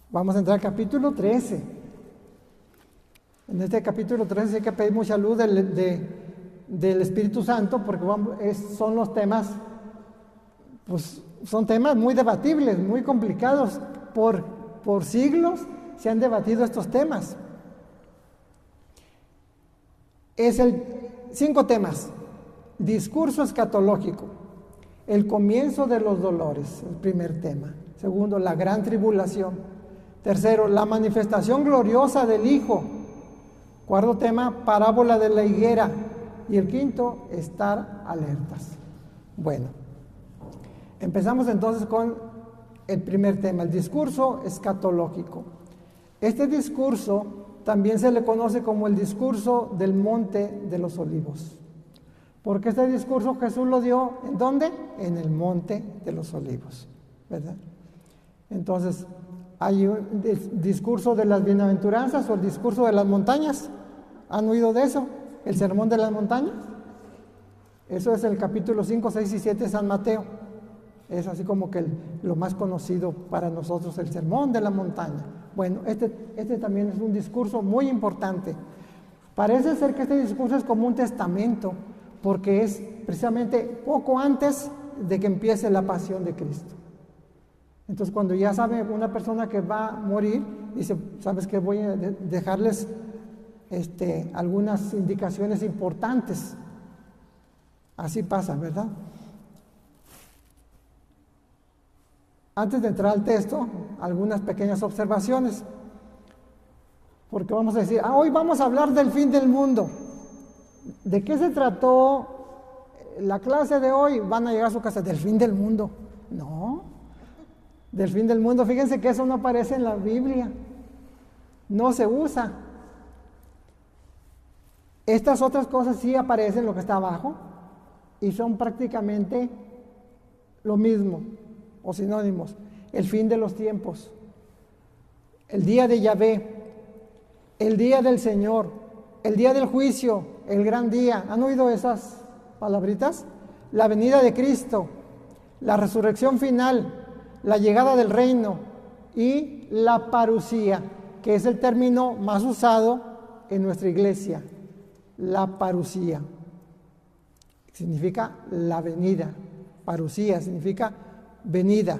Vamos a entrar al capítulo 13. En este capítulo 13 hay que pedir mucha luz del Espíritu Santo, porque son los temas, pues son temas muy debatibles, muy complicados. Por siglos se han debatido estos temas. 5 temas. Discurso escatológico, el comienzo de los dolores, el primer tema. Segundo, la gran tribulación. Tercero, la manifestación gloriosa del Hijo. Cuarto tema, parábola de la higuera. Y el quinto, estar alertas. Bueno, empezamos entonces con el primer tema, el discurso escatológico. Este discurso también se le conoce como el discurso del Monte de los Olivos. Porque este discurso Jesús lo dio, ¿en dónde? En el Monte de los Olivos, ¿verdad? Entonces, hay un discurso de las bienaventuranzas o el discurso de las montañas. ¿Han oído de eso? ¿El sermón de las montañas? Eso es el capítulo 5, 6 y 7 de San Mateo. Es así como que lo más conocido para nosotros, el sermón de la montaña. Bueno, este también es un discurso muy importante. Parece ser que este discurso es como un testamento, porque es precisamente poco antes de que empiece la pasión de Cristo. Entonces, cuando ya sabe una persona que va a morir, dice, ¿sabes qué? Voy a dejarles algunas indicaciones importantes. Así pasa, ¿verdad? Antes de entrar al texto, algunas pequeñas observaciones. Porque vamos a decir, hoy vamos a hablar del fin del mundo. ¿De qué se trató la clase de hoy? Van a llegar a su casa, del fin del mundo. No, del fin del mundo. Fíjense que eso no aparece en la Biblia. No se usa. Estas otras cosas sí aparecen, lo que está abajo, y son prácticamente lo mismo, o sinónimos. El fin de los tiempos, el día de Yahvé, el día del Señor, el día del juicio, el gran día. ¿Han oído esas palabritas? La venida de Cristo, la resurrección final, la llegada del reino y la parusía, que es el término más usado en nuestra iglesia. La parusía significa la venida, parusía significa venida,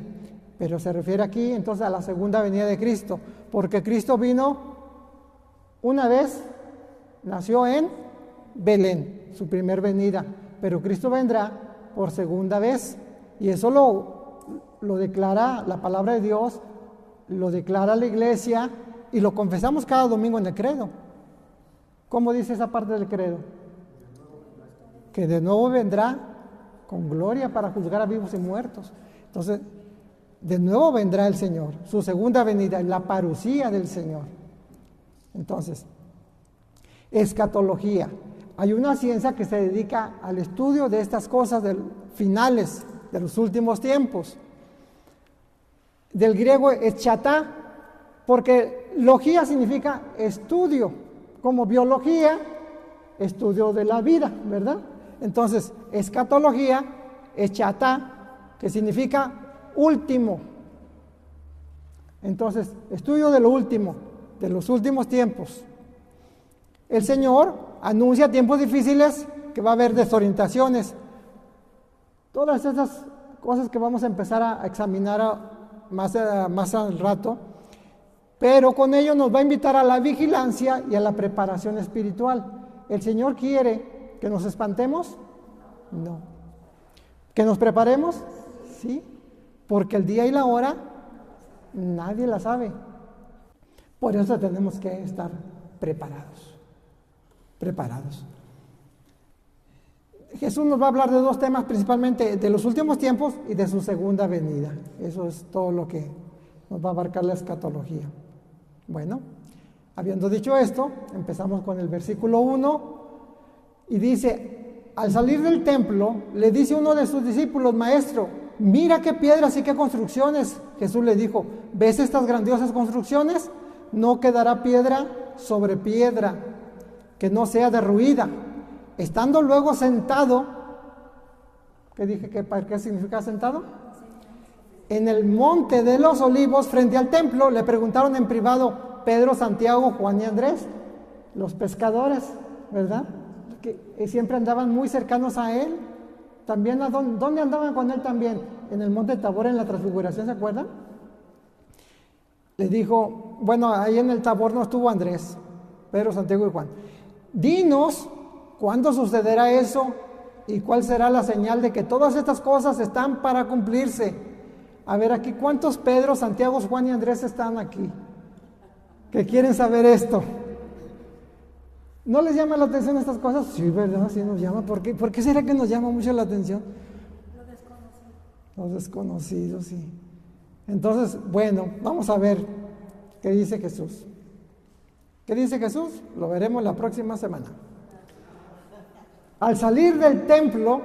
pero se refiere aquí entonces a la segunda venida de Cristo, porque Cristo vino una vez, nació en Belén, su primer venida, pero Cristo vendrá por segunda vez, y eso lo declara la palabra de Dios, lo declara la iglesia, y lo confesamos cada domingo en el credo. ¿Cómo dice esa parte del credo? Que de nuevo vendrá con gloria para juzgar a vivos y muertos. Entonces, de nuevo vendrá el Señor, su segunda venida, la parusía del Señor. Entonces, escatología. Hay una ciencia que se dedica al estudio de estas cosas finales de los últimos tiempos. Del griego eschatá, porque logía significa estudio, como biología, estudio de la vida, ¿verdad? Entonces, escatología, eschatá, que significa último. Entonces, estudio de lo último, de los últimos tiempos. El Señor anuncia tiempos difíciles, que va a haber desorientaciones. Todas esas cosas que vamos a empezar a examinar más al rato, pero con ello nos va a invitar a la vigilancia y a la preparación espiritual. ¿El Señor quiere que nos espantemos? No. ¿Que nos preparemos? Sí, porque el día y la hora nadie la sabe. Por eso tenemos que estar preparados. Jesús nos va a hablar de 2 temas, principalmente de los últimos tiempos y de su segunda venida. Eso es todo lo que nos va a abarcar la escatología. Bueno, habiendo dicho esto, empezamos con el versículo 1 y dice, al salir del templo, le dice uno de sus discípulos, maestro, mira qué piedras y qué construcciones. Jesús le dijo, ¿ves estas grandiosas construcciones? No quedará piedra sobre piedra que no sea derruida. Estando luego sentado, ¿qué dije? ¿Qué significa sentado? en el monte de los Olivos, frente al templo, le preguntaron en privado Pedro, Santiago, Juan y Andrés, los pescadores, ¿verdad? Que siempre andaban muy cercanos a él. También, ¿dónde andaban con él también? En el monte Tabor, en la transfiguración, ¿se acuerdan? Le dijo, bueno, ahí en el Tabor no estuvo Andrés, Pedro, Santiago y Juan. Dinos cuándo sucederá eso y cuál será la señal de que todas estas cosas están para cumplirse. A ver, aquí, ¿cuántos Pedro, Santiago, Juan y Andrés están aquí? Que quieren saber esto. ¿No les llama la atención estas cosas? Sí, ¿verdad? Sí nos llama. ¿Por qué será que nos llama mucho la atención? Los desconocidos, sí. Entonces, bueno, vamos a ver qué dice Jesús. ¿Qué dice Jesús? Lo veremos la próxima semana. Al salir del templo,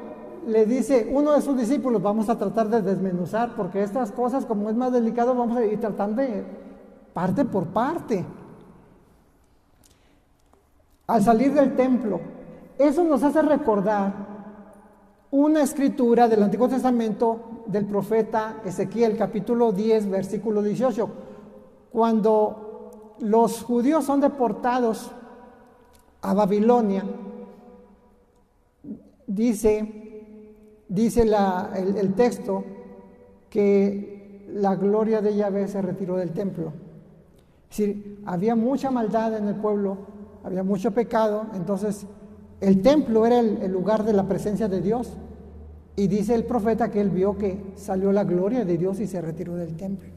le dice uno de sus discípulos, vamos a tratar de desmenuzar, porque estas cosas, como es más delicado, vamos a ir tratando de parte por parte. Al salir del templo, eso nos hace recordar una escritura del Antiguo Testamento del profeta Ezequiel, capítulo 10, versículo 18, cuando los judíos son deportados a Babilonia. Dice el texto que la gloria de Yahvé se retiró del templo. Es decir, había mucha maldad en el pueblo, había mucho pecado, entonces el templo era el lugar de la presencia de Dios. Y dice el profeta que él vio que salió la gloria de Dios y se retiró del templo.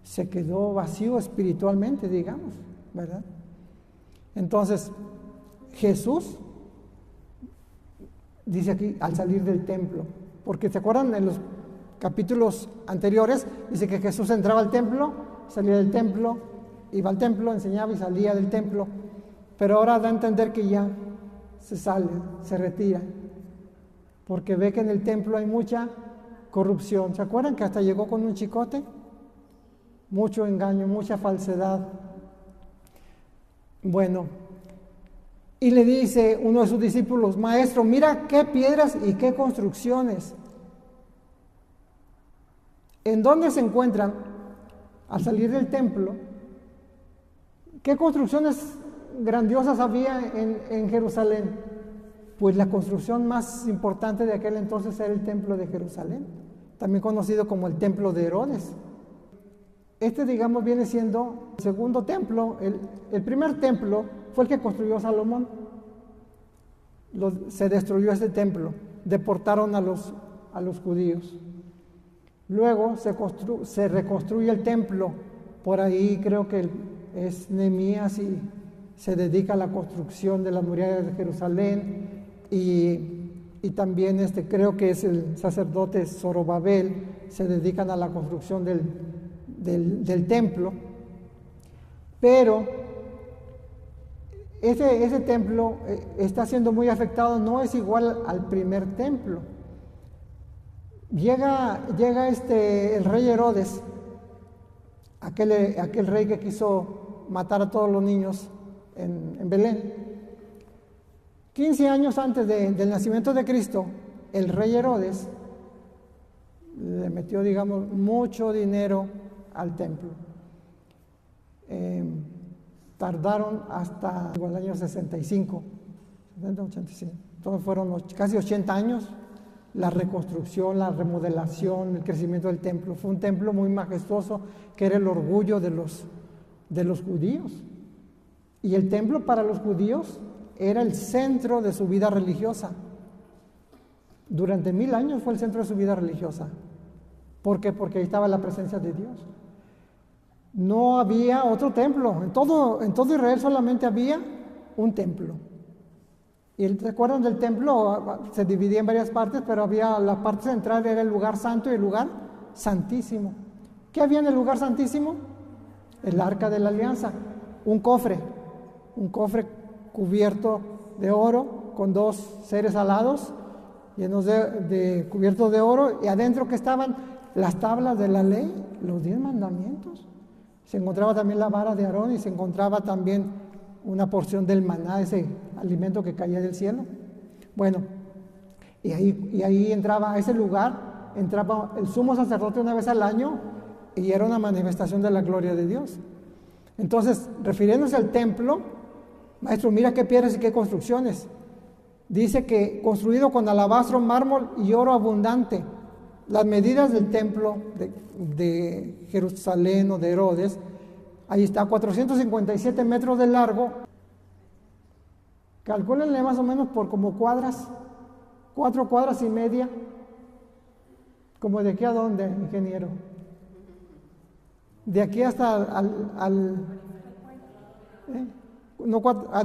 Se quedó vacío espiritualmente, digamos, ¿verdad? Entonces, Jesús dice aquí, al salir del templo, porque ¿se acuerdan en los capítulos anteriores? Dice que Jesús entraba al templo, salía del templo, iba al templo, enseñaba y salía del templo, pero ahora da a entender que ya se sale, se retira, porque ve que en el templo hay mucha corrupción. ¿Se acuerdan que hasta llegó con un chicote? Mucho engaño, mucha falsedad. Bueno, y le dice uno de sus discípulos, maestro, mira qué piedras y qué construcciones. ¿En dónde se encuentran? Al salir del templo, ¿qué construcciones grandiosas había en Jerusalén? Pues la construcción más importante de aquel entonces era el templo de Jerusalén, también conocido como el templo de Herodes. Este, digamos, viene siendo el segundo templo. El primer templo fue el que construyó Salomón. Se destruyó ese templo, deportaron a los judíos. Luego se reconstruye el templo. Por ahí creo que es Nehemías y se dedica a la construcción de las murallas de Jerusalén. Y también creo que es el sacerdote Zorobabel, se dedican a la construcción del templo. Pero ese templo está siendo muy afectado, no es igual al primer templo. Llega el rey Herodes, aquel rey que quiso matar a todos los niños en Belén. 15 años antes del nacimiento de Cristo, el rey Herodes le metió, digamos, mucho dinero al templo. Tardaron hasta el año 65, 85. Entonces fueron casi 80 años la reconstrucción, la remodelación, el crecimiento del templo. Fue un templo muy majestuoso que era el orgullo de los judíos. Y el templo para los judíos era el centro de su vida religiosa. Durante 1000 años fue el centro de su vida religiosa. ¿Por qué? Porque ahí estaba la presencia de Dios. No había otro templo. En todo Israel solamente había un templo. Y ¿recuerdan del templo? Se dividía en varias partes, pero había la parte central, era el lugar santo y el lugar santísimo. ¿Qué había en el lugar santísimo? El arca de la alianza, un cofre cubierto de oro con 2 seres alados llenos de cubiertos de oro, y adentro que estaban las tablas de la ley, los 10 mandamientos. Se encontraba también la vara de Aarón y se encontraba también una porción del maná, ese alimento que caía del cielo. Bueno, y ahí entraba a ese lugar, entraba el sumo sacerdote una vez al año y era una manifestación de la gloria de Dios. Entonces, refiriéndose al templo, maestro, mira qué piedras y qué construcciones. Dice que construido con alabastro, mármol y oro abundante. Las medidas del templo de Jerusalén o de Herodes, ahí está, 457 metros de largo. Calcúlenle más o menos por como cuadras, 4 cuadras y media. ¿Como de aquí a dónde, ingeniero? De aquí hasta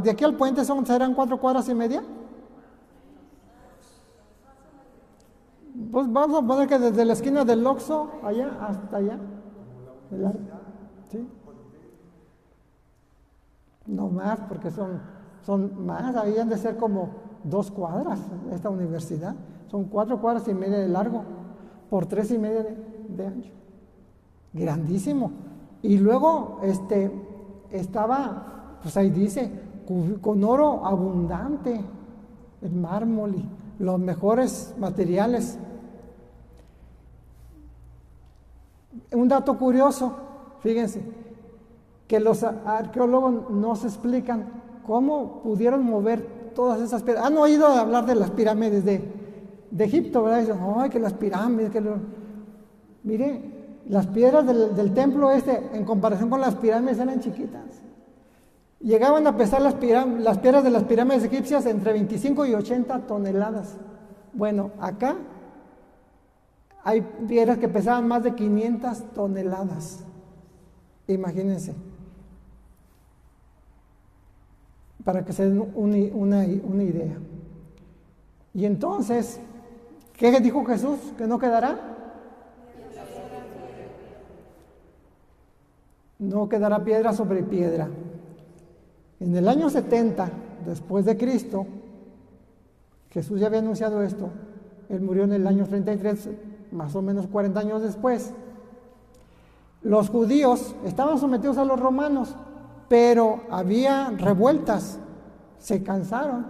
de aquí al puente serán 4 cuadras y media. Pues vamos a poner que desde la esquina del Oxxo allá hasta allá. ¿Sí? No más, porque son más, ahí han de ser como 2 cuadras esta universidad. Son 4 cuadras y media de largo por 3 y media de ancho. Grandísimo. Y luego estaba, pues ahí dice, con oro abundante, el mármol y los mejores materiales. Un dato curioso, fíjense, que los arqueólogos nos explican cómo pudieron mover todas esas piedras. Han oído hablar de las pirámides de Egipto, ¿verdad? Dicen, ¡ay, que las pirámides! Mire, las piedras del templo en comparación con las pirámides, eran chiquitas. Llegaban a pesar las piedras de las pirámides egipcias entre 25 y 80 toneladas. Bueno, acá hay piedras que pesaban más de 500 toneladas. Imagínense. Para que se den una idea. Y entonces, ¿qué dijo Jesús? ¿Que no quedará? No quedará piedra sobre piedra. En el año 70, después de Cristo, Jesús ya había anunciado esto. Él murió en el año 33, más o menos 40 años después. Los judíos estaban sometidos a los romanos, pero había revueltas, se cansaron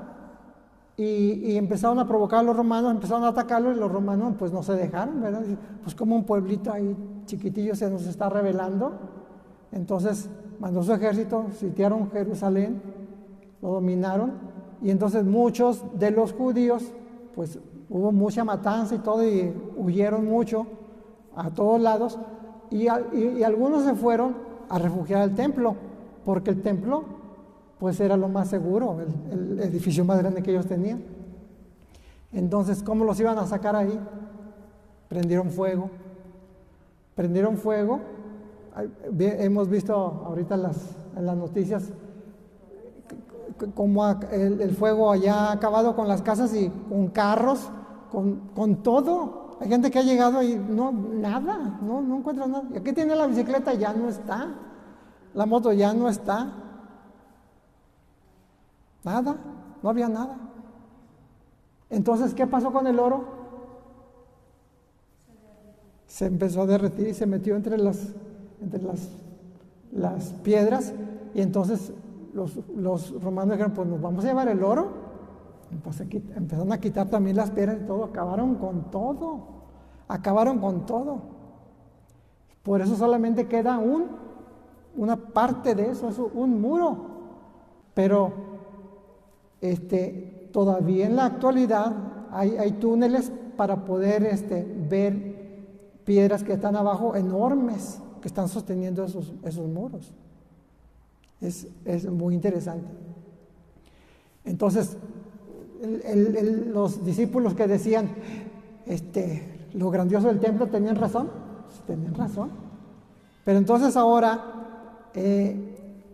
y empezaron a provocar a los romanos, empezaron a atacarlos y los romanos pues no se dejaron, ¿verdad? Pues como un pueblito ahí chiquitillo se nos está rebelando. Entonces mandó su ejército, sitiaron Jerusalén, lo dominaron y entonces muchos de los judíos, pues hubo mucha matanza y todo y huyeron mucho a todos lados y algunos se fueron a refugiar al templo, porque el templo pues era lo más seguro, el edificio más grande que ellos tenían. Entonces, ¿cómo los iban a sacar ahí? Prendieron fuego. Hemos visto ahorita en las noticias cómo el fuego allá ha acabado con las casas y con carros, con todo. Hay gente que ha llegado y no encuentra nada. Y aquí tiene la bicicleta, ya no está. La moto ya no está. Nada, no había nada. Entonces, ¿qué pasó con el oro? Se empezó a derretir y se metió entre las piedras, y entonces los romanos dijeron, pues nos vamos a llevar el oro. Pues empezaron a quitar también las piedras y todo, acabaron con todo. Por eso solamente queda una parte de eso, es un muro. Pero todavía en la actualidad hay túneles para poder ver piedras que están abajo, enormes, que están sosteniendo esos muros. Es muy interesante. Entonces, los discípulos que decían lo grandioso del templo, ¿tenían razón? Pues tenían razón. Pero entonces ahora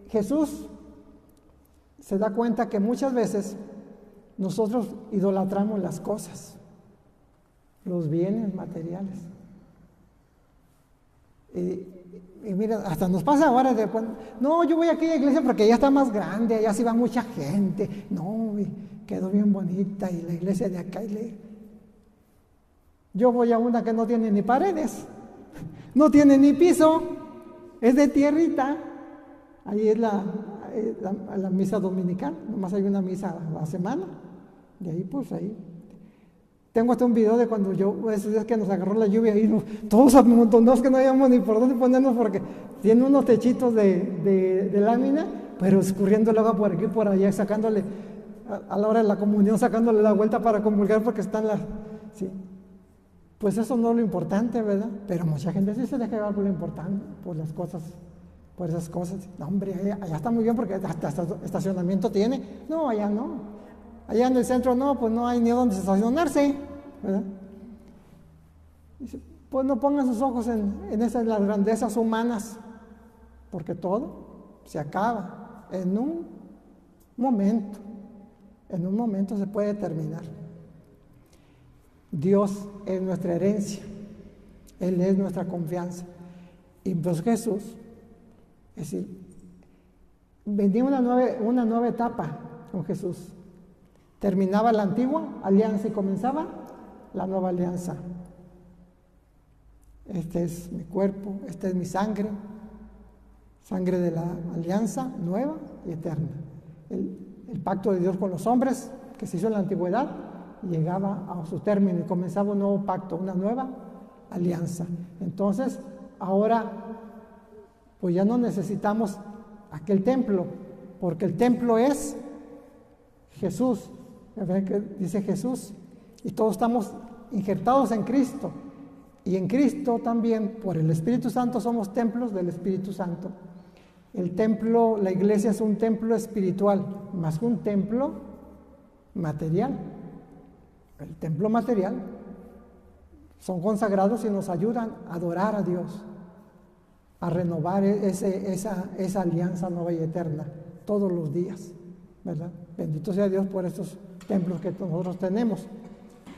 Jesús se da cuenta que muchas veces nosotros idolatramos las cosas, los bienes materiales. Y mira, hasta nos pasa ahora no, yo voy a aquella iglesia porque ya está más grande, allá sí va mucha gente. No, quedó bien bonita y la iglesia de acá. Yo voy a una que no tiene ni paredes, no tiene ni piso, es de tierrita. Ahí es la misa dominical, nomás hay una misa a la semana. Y ahí pues ahí. Tengo hasta un video de cuando esos días que nos agarró la lluvia y todos amontonados que no habíamos ni por dónde ponernos porque tiene unos techitos de lámina, pero escurriendo el agua por aquí y por allá, sacándole, a la hora de la comunión, sacándole la vuelta para comulgar porque están las... Sí. Pues eso no es lo importante, ¿verdad? Pero mucha gente sí se deja llevar por lo importante, por las cosas, por esas cosas. No, hombre, allá está muy bien porque hasta estacionamiento tiene. No, allá no. Allá en el centro no, pues no hay ni dónde estacionarse, ¿verdad? Dice, pues no pongan sus ojos en esas las grandezas humanas, porque todo se acaba en un momento. En un momento se puede terminar. Dios es nuestra herencia, Él es nuestra confianza. Y pues Jesús, es decir, venía una nueva etapa con Jesús. Terminaba la antigua alianza y comenzaba la nueva alianza. Este es mi cuerpo, esta es mi sangre, sangre de la alianza nueva y eterna. El pacto de Dios con los hombres que se hizo en la antigüedad llegaba a su término y comenzaba un nuevo pacto, una nueva alianza. Entonces, ahora, pues ya no necesitamos aquel templo, porque el templo es Jesús. ¿Ven que dice Jesús? Y todos estamos injertados en Cristo. Y en Cristo también, por el Espíritu Santo, somos templos del Espíritu Santo. El templo, la iglesia es un templo espiritual, más que un templo material. El templo material son consagrados y nos ayudan a adorar a Dios, a renovar esa alianza nueva y eterna todos los días, ¿verdad? Bendito sea Dios por estos templos que nosotros tenemos.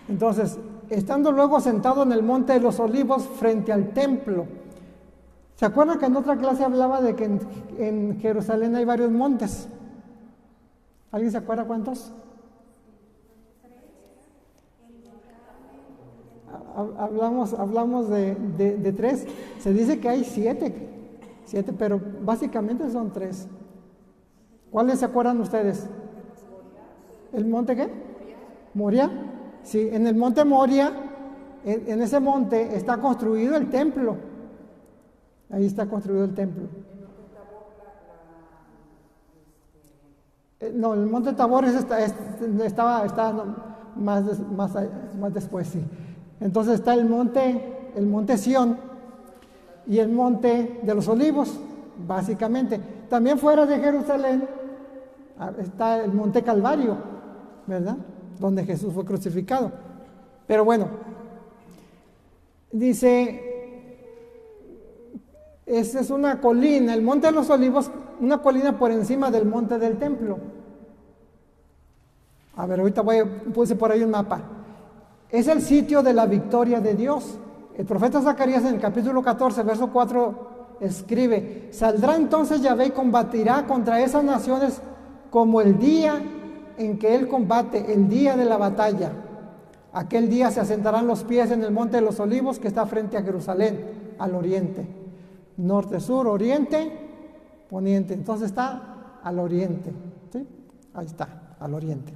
Entonces, estando luego sentado en el monte de los olivos frente al templo, ¿se acuerdan que en otra clase hablaba de que en Jerusalén hay varios montes? ¿Alguien se acuerda cuántos? Hablamos de 3. Se dice que hay 7, pero básicamente son 3. ¿Cuáles se acuerdan ustedes? ¿El monte qué? Moria. Sí, en el monte Moria, en ese monte está construido el templo. Ahí está construido el templo. No, el monte Tabor estaba más después, sí. Entonces está el monte Sión y el monte de los olivos, básicamente. También fuera de Jerusalén está el monte Calvario, ¿verdad? Donde Jesús fue crucificado. Pero bueno, dice, esa es una colina, el monte de los olivos, una colina por encima del monte del templo. A ver, ahorita puse por ahí un mapa. Es el sitio de la victoria de Dios. El profeta Zacarías en el capítulo 14, verso 4, escribe: saldrá entonces Yahvé y combatirá contra esas naciones como el día en que él combate, el día de la batalla. Aquel día se asentarán los pies en el monte de los olivos que está frente a Jerusalén, al oriente. Norte, sur, oriente, poniente. Entonces está al oriente, ¿sí? Ahí está, al oriente.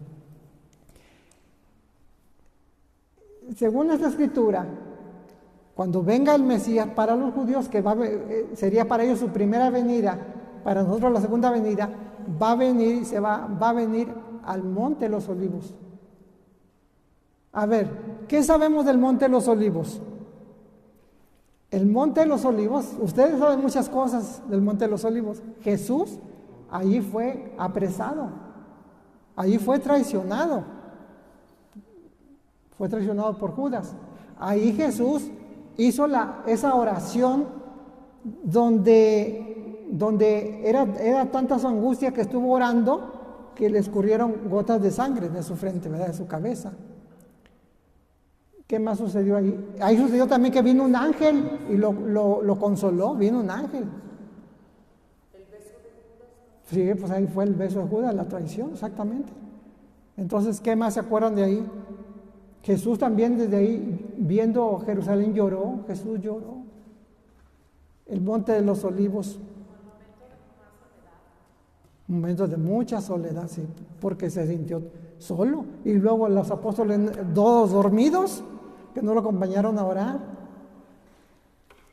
Según esta escritura, cuando venga el Mesías, para los judíos, que sería para ellos su primera venida, para nosotros la segunda venida, va a venir al monte de los olivos. A ver, ¿qué sabemos del monte de los olivos? El monte de los olivos, ustedes saben muchas cosas del monte de los olivos. Jesús allí fue apresado, allí fue traicionado por Judas. Ahí Jesús hizo esa oración donde era tanta su angustia que estuvo orando que le escurrieron gotas de sangre de su frente, ¿verdad? De su cabeza. ¿Qué más sucedió ahí? Ahí sucedió también que vino un ángel y lo consoló, vino un ángel. ¿El beso de Judas? Sí, pues ahí fue el beso de Judas, la traición, exactamente. Entonces, ¿qué más se acuerdan de ahí? Jesús también desde ahí, viendo Jerusalén, lloró. Jesús lloró. El monte de los olivos. Un momento de mucha soledad, sí, porque se solo. Y luego los apóstoles, todos dormidos, que no lo acompañaron a orar.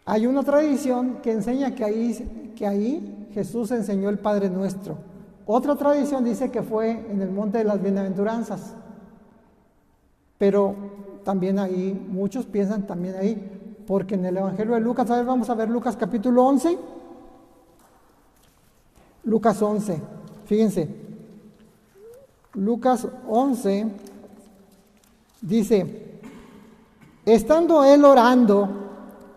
Hay una tradición que enseña que ahí Jesús enseñó el Padre Nuestro. Otra tradición dice que fue en el Monte de las Bienaventuranzas. Pero también ahí, muchos piensan también ahí, porque en el Evangelio de Lucas, a ver, vamos a ver Lucas capítulo 11. Lucas 11, fíjense. Lucas 11 dice: estando él orando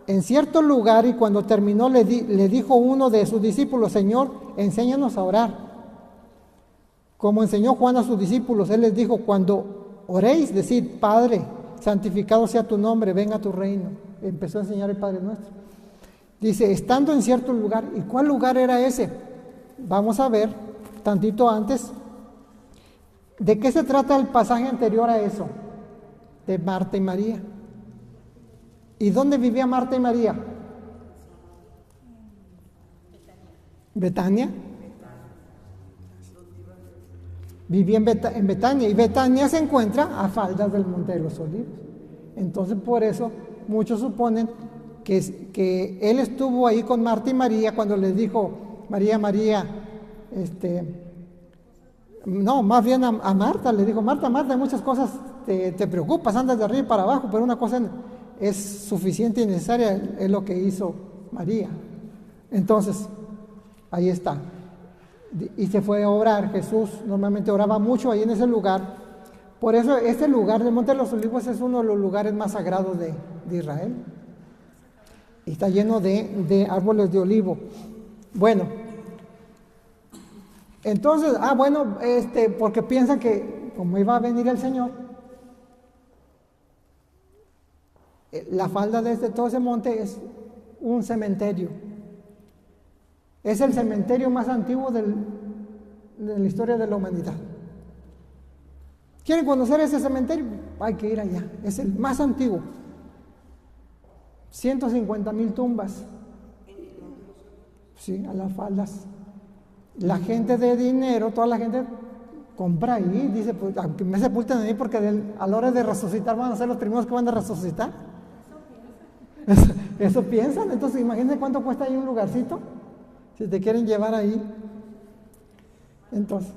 en cierto lugar, y cuando terminó le dijo uno de sus discípulos: Señor, enséñanos a orar, como enseñó Juan a sus discípulos. Él les dijo: cuando oréis, decid: Padre, santificado sea tu nombre, venga tu reino. Empezó a enseñar el Padre Nuestro. Dice, estando en cierto lugar. ¿Y cuál lugar era ese? Vamos a ver tantito antes. ¿De qué se trata el pasaje anterior a eso? De Marta y María. ¿Y dónde vivía Marta y María? Betania. Vivía en Betania, y Betania se encuentra a faldas del Monte de los Olivos. Entonces, por eso muchos suponen que él estuvo ahí con Marta y María cuando les dijo: María, María, no, más bien a Marta le dijo: Marta, Marta, muchas cosas te preocupas, andas de arriba para abajo, pero una cosa es suficiente y necesaria, es lo que hizo María. Entonces, ahí está. Y se fue a orar. Jesús normalmente oraba mucho ahí en ese lugar. Por eso este lugar del Monte de los Olivos es uno de los lugares más sagrados de Israel. Y está lleno de árboles de olivo. Bueno, entonces, porque piensan que como iba a venir el Señor, la falda de todo ese monte es un cementerio. Es el cementerio más antiguo de la historia de la humanidad. ¿Quieren conocer ese cementerio? Hay que ir allá. Es el más antiguo. 150,000 tumbas. Sí, a las faldas. La gente de dinero, toda la gente compra ahí. Dice, pues, aunque me sepulten ahí, porque a la hora de resucitar van a ser los primeros que van a resucitar. Eso piensan. Entonces, imagínense cuánto cuesta ahí un lugarcito. Si te quieren llevar ahí. Entonces,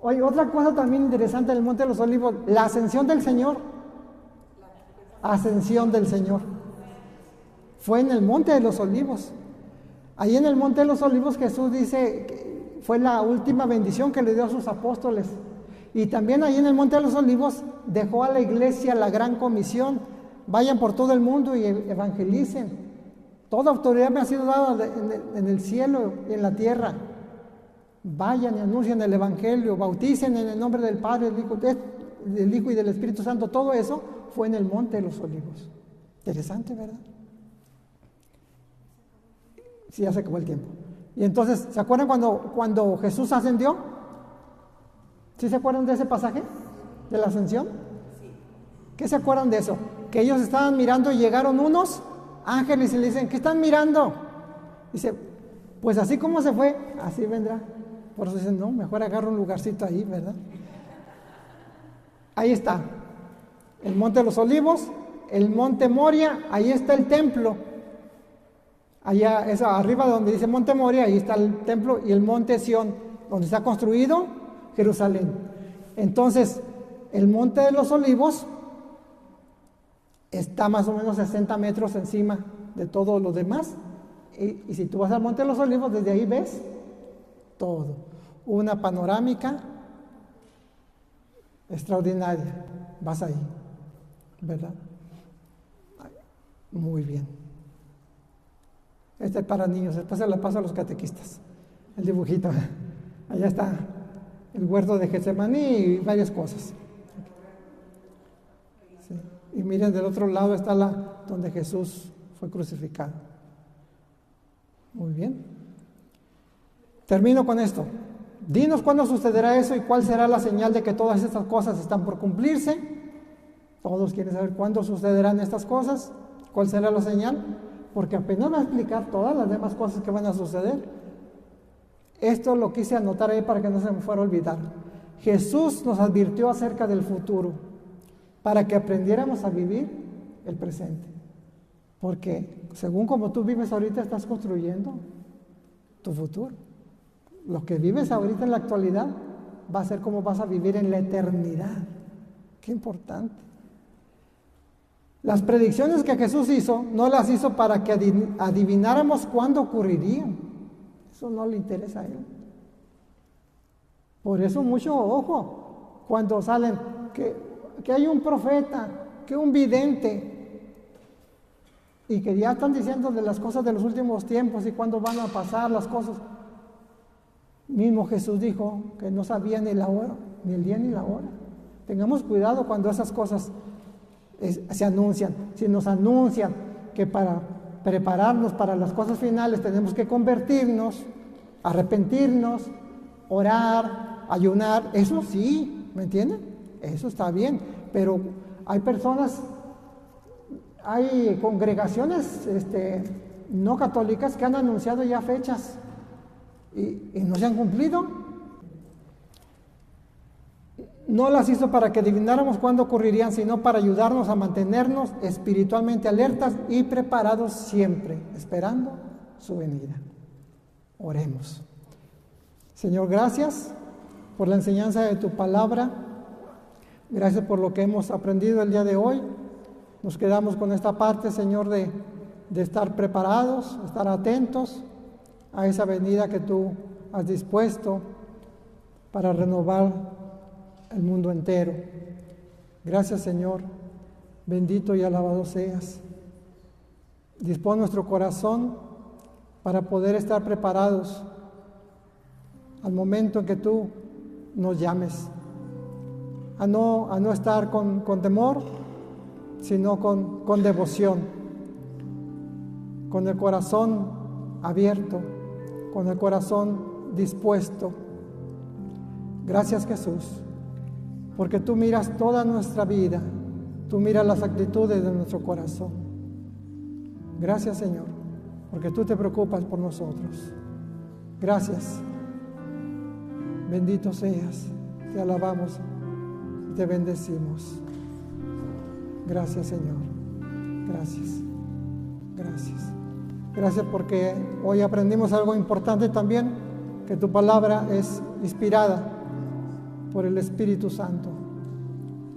oye, otra cosa también interesante en el Monte de los Olivos, la ascensión del Señor. Ascensión del Señor. Fue en el Monte de los Olivos. Ahí en el Monte de los Olivos Jesús dice que fue la última bendición que le dio a sus apóstoles. Y también ahí en el Monte de los Olivos dejó a la iglesia la gran comisión: vayan por todo el mundo y evangelicen. Toda autoridad me ha sido dada en el cielo y en la tierra. Vayan y anuncien el evangelio, bauticen en el nombre del Padre, del Hijo y del Espíritu Santo. Todo eso fue en el Monte de los Olivos. Interesante, ¿verdad? Sí, ya se acabó el tiempo. Y entonces, ¿se acuerdan cuando Jesús ascendió? ¿Sí se acuerdan de ese pasaje? ¿De la ascensión? Sí. ¿Qué se acuerdan de eso? Que ellos estaban mirando y llegaron unos ángeles y le dicen: ¿qué están mirando? Dice: pues así como se fue, así vendrá. Por eso dicen: no, mejor agarra un lugarcito ahí, ¿verdad? Ahí está el Monte de los Olivos, el Monte Moria, ahí está el templo. Allá, arriba donde dice Monte Moria, ahí está el templo, y el Monte Sión, donde está construido Jerusalén. Entonces, el Monte de los Olivos está más o menos 60 metros encima de todo lo demás. Y si tú vas al Monte de los Olivos, desde ahí ves todo. Una panorámica extraordinaria. Vas ahí, ¿verdad? Muy bien. Este es para niños. Después se lo paso a los catequistas. El dibujito. Allá está el huerto de Getsemaní y varias cosas. Sí. Y miren, del otro lado está donde Jesús fue crucificado. Muy bien. Termino con esto. Dinos cuándo sucederá eso y cuál será la señal de que todas estas cosas están por cumplirse. Todos quieren saber cuándo sucederán estas cosas, cuál será la señal, porque apenas va a explicar todas las demás cosas que van a suceder. Esto lo quise anotar ahí para que no se me fuera a olvidar. Jesús nos advirtió acerca del futuro para que aprendiéramos a vivir el presente. Porque según como tú vives ahorita, estás construyendo tu futuro. Lo que vives ahorita en la actualidad va a ser como vas a vivir en la eternidad. Qué importante. Las predicciones que Jesús hizo, no las hizo para que adivináramos cuándo ocurrirían. Eso no le interesa a Él. Por eso mucho ojo cuando salen que hay un profeta, que un vidente, y que ya están diciendo de las cosas de los últimos tiempos y cuándo van a pasar las cosas. Mismo Jesús dijo que no sabía ni la hora, ni el día ni la hora. Tengamos cuidado cuando esas cosas se anuncian. Si nos anuncian que para prepararnos para las cosas finales tenemos que convertirnos, arrepentirnos, orar, ayunar, eso sí, ¿me entienden? Eso está bien, pero hay personas, hay congregaciones no católicas que han anunciado ya fechas y no se han cumplido. No las hizo para que adivináramos cuándo ocurrirían, sino para ayudarnos a mantenernos espiritualmente alertas y preparados siempre, esperando su venida. Oremos. Señor, gracias por la enseñanza de tu palabra. Gracias por lo que hemos aprendido el día de hoy. Nos quedamos con esta parte, Señor, de estar preparados, estar atentos a esa venida que tú has dispuesto para renovar el mundo entero. Gracias, Señor. Bendito y alabado seas. Dispón nuestro corazón para poder estar preparados al momento en que tú nos llames. A no estar con temor, sino con devoción, con el corazón abierto, con el corazón dispuesto. Gracias, Jesús, porque tú miras toda nuestra vida, tú miras las actitudes de nuestro corazón. Gracias, Señor, porque tú te preocupas por nosotros. Gracias. Bendito seas, te alabamos, te bendecimos. Gracias, Señor. Gracias. Gracias. Gracias porque hoy aprendimos algo importante también, que tu palabra es inspirada por el Espíritu Santo.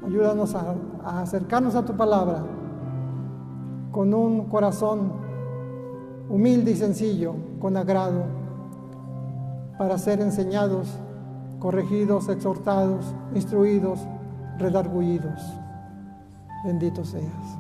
Ayúdanos a acercarnos a tu palabra con un corazón humilde y sencillo, con agrado, para ser enseñados, corregidos, exhortados, instruidos, redargüidos. Bendito seas.